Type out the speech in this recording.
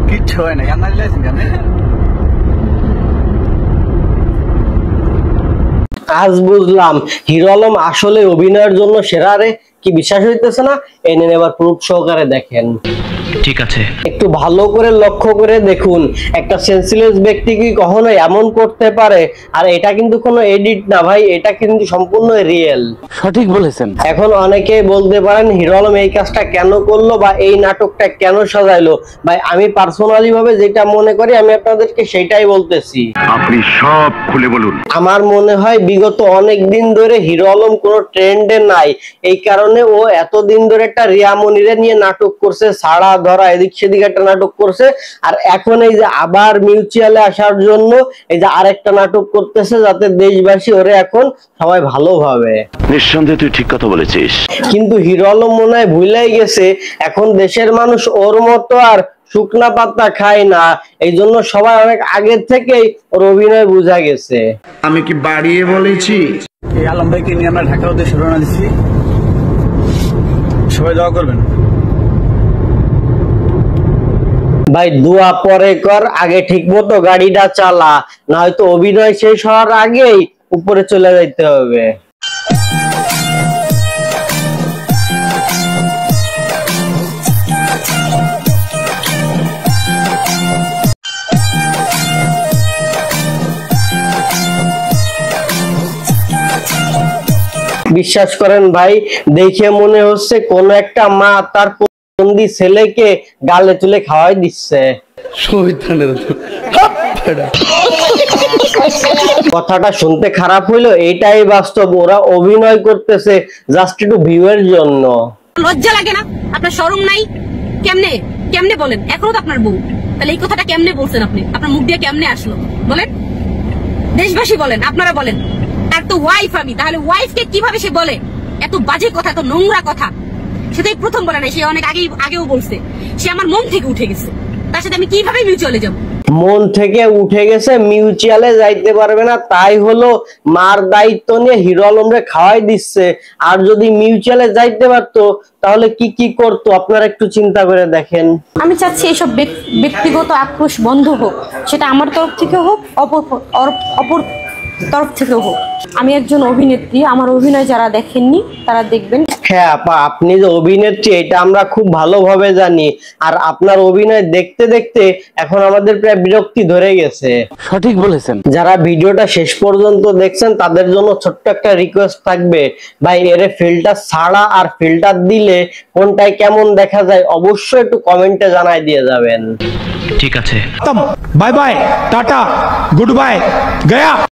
কিচ্ছু হয় না, কান্না দিলেছেন কেন? আজ বুঝলাম হিরো আলম আসলে অভিনয়ের জন্য সেরা রে। কি বিশ্বাস হইতেছে না? এনে এবার প্রুফ সহকারে দেখেন। ঠিক আছে, একটু ভালো করে লক্ষ্য করে দেখুন, একটা সেন্সলেস ব্যক্তি কি কখনো এমন করতে পারে? আর এটা কিন্তু কোনো এডিট না ভাই, এটা কিন্তু সম্পূর্ণ রিয়েল। সঠিক বলেছেন। এখন অনেকেই বলতে পারেন হিরো আলম এই কাজটা কেন করলো বা এই নাটকটা কেন সাজাইলো। ভাই আমি পার্সোনালি ভাবে যেটা মনে করি আমি আপনাদেরকে সেটাই বলতেছি। আপনি সব খুলে বলুন। আমার মনে হয় বিগত অনেক দিন ধরে হিরো আলম কোনো ট্রেন্ডে নাই, এই কারণে ও এতদিন ধরে একটা রিয়া মনিরে নিয়ে নাটক করছে, ছাড়া ধরা এদিক সেদিক একটা নাটক করছে, আর এখন এই যে আবার মিউচুয়ালে আসার জন্য এই যে আরেকটা নাটক করতেছে, যাতে দেশবাসী ওরে এখন সবাই ভালোভাবে। নিঃসন্দেহে তুই ঠিক কথা বলেছিস। কিন্তু হিরো আলম মনে হয় ভুলেই গেছে এখন দেশের মানুষ ওর মতো আর শুকনা পাতা খায় না, এই জন্য সবাই অনেক আগে থেকেই ওর অভিনয় বোঝা গেছে। আমি কি বাড়িয়ে বলেছি? এই আলম ভাইকে নিয়ে আমরা ঢাকার উদ্দেশ্যে রওনা দিচ্ছি, সবাই দোয়া করবেন। ভাই দোয়া পরে কর, আগে ঠিক মতো গাড়িটা চালা, না হয়তো অভিনয় শেষ হওয়ার আগেই উপরে চলে যাইতে হবে। বিশ্বাস করেন ভাই, দেখে মনে হচ্ছে কোন একটা মা তার প্রতিবন্ধী ছেলেকে গালে তুলে খাওয়াই দিচ্ছে। কথাটা শুনতে খারাপ হইলো, এটাই বাস্তব। ওরা অভিনয় করতেছে জাস্ট একটু ভিউয়ের জন্য। লজ্জা লাগে না? আপনার শরম নাই? কেমনে কেমনে বলেন? এখনো তো আপনার বউ, তাহলে এই কথাটা কেমনে বলছেন আপনি? আপনার মুখ দিয়ে কেমনে আসলো বলেন? দেশবাসী বলেন, আপনারা বলেন। তার তো ওয়াইফ আমি, তাহলে ওয়াইফকে কিভাবে সে বলে এত বাজে কথা, এত নোংরা কথা? সেটাই প্রথম বলে না, সে অনেক আগেও বলছে। সে আমার মন থেকে উঠে গেছে, তার সাথে আমি কিভাবে মিউচুয়ালে যাব? মন থেকে উঠে গেছে, মিউচুয়ালে যাইতে পারবে না, তাই হলো মার দায়িত্ব নিয়ে হিরো আলমরে খাওয়াই দিচ্ছে। আর যদি মিউচুয়ালে যাইতে পারতো তাহলে কি কি করতো আপনারা একটু চিন্তা করে দেখেন। আমি চাচ্ছি এইসব ব্যক্তিগত আক্রোশ বন্ধ হোক, সেটা আমার তরফ থেকে হোক, অপর তরফ থেকেও হোক। আমি একজন অভিনেত্রী, আমার অভিনয় যারা দেখেননি তারা দেখবেন। হ্যাঁ আপা, আপনি যে অভিনেত্রী এটা আমরা খুব ভালোভাবে জানি, আর আপনার অভিনয় দেখতে দেখতে এখন আমাদের প্রায় বিরক্তি ধরে গেছে। সঠিক বলেছেন। যারা ভিডিওটা শেষ পর্যন্ত দেখছেন তাদের জন্য ছোট্ট একটা রিকোয়েস্ট থাকবে, ভাই এর ফিল্টার ছাড়া আর ফিল্টার দিলে কোনটায় কেমন দেখা যায় অবশ্যই একটু কমেন্টে জানাই দিয়ে যাবেন। ঠিক আছে, bye bye, tata, good bye, Gaya.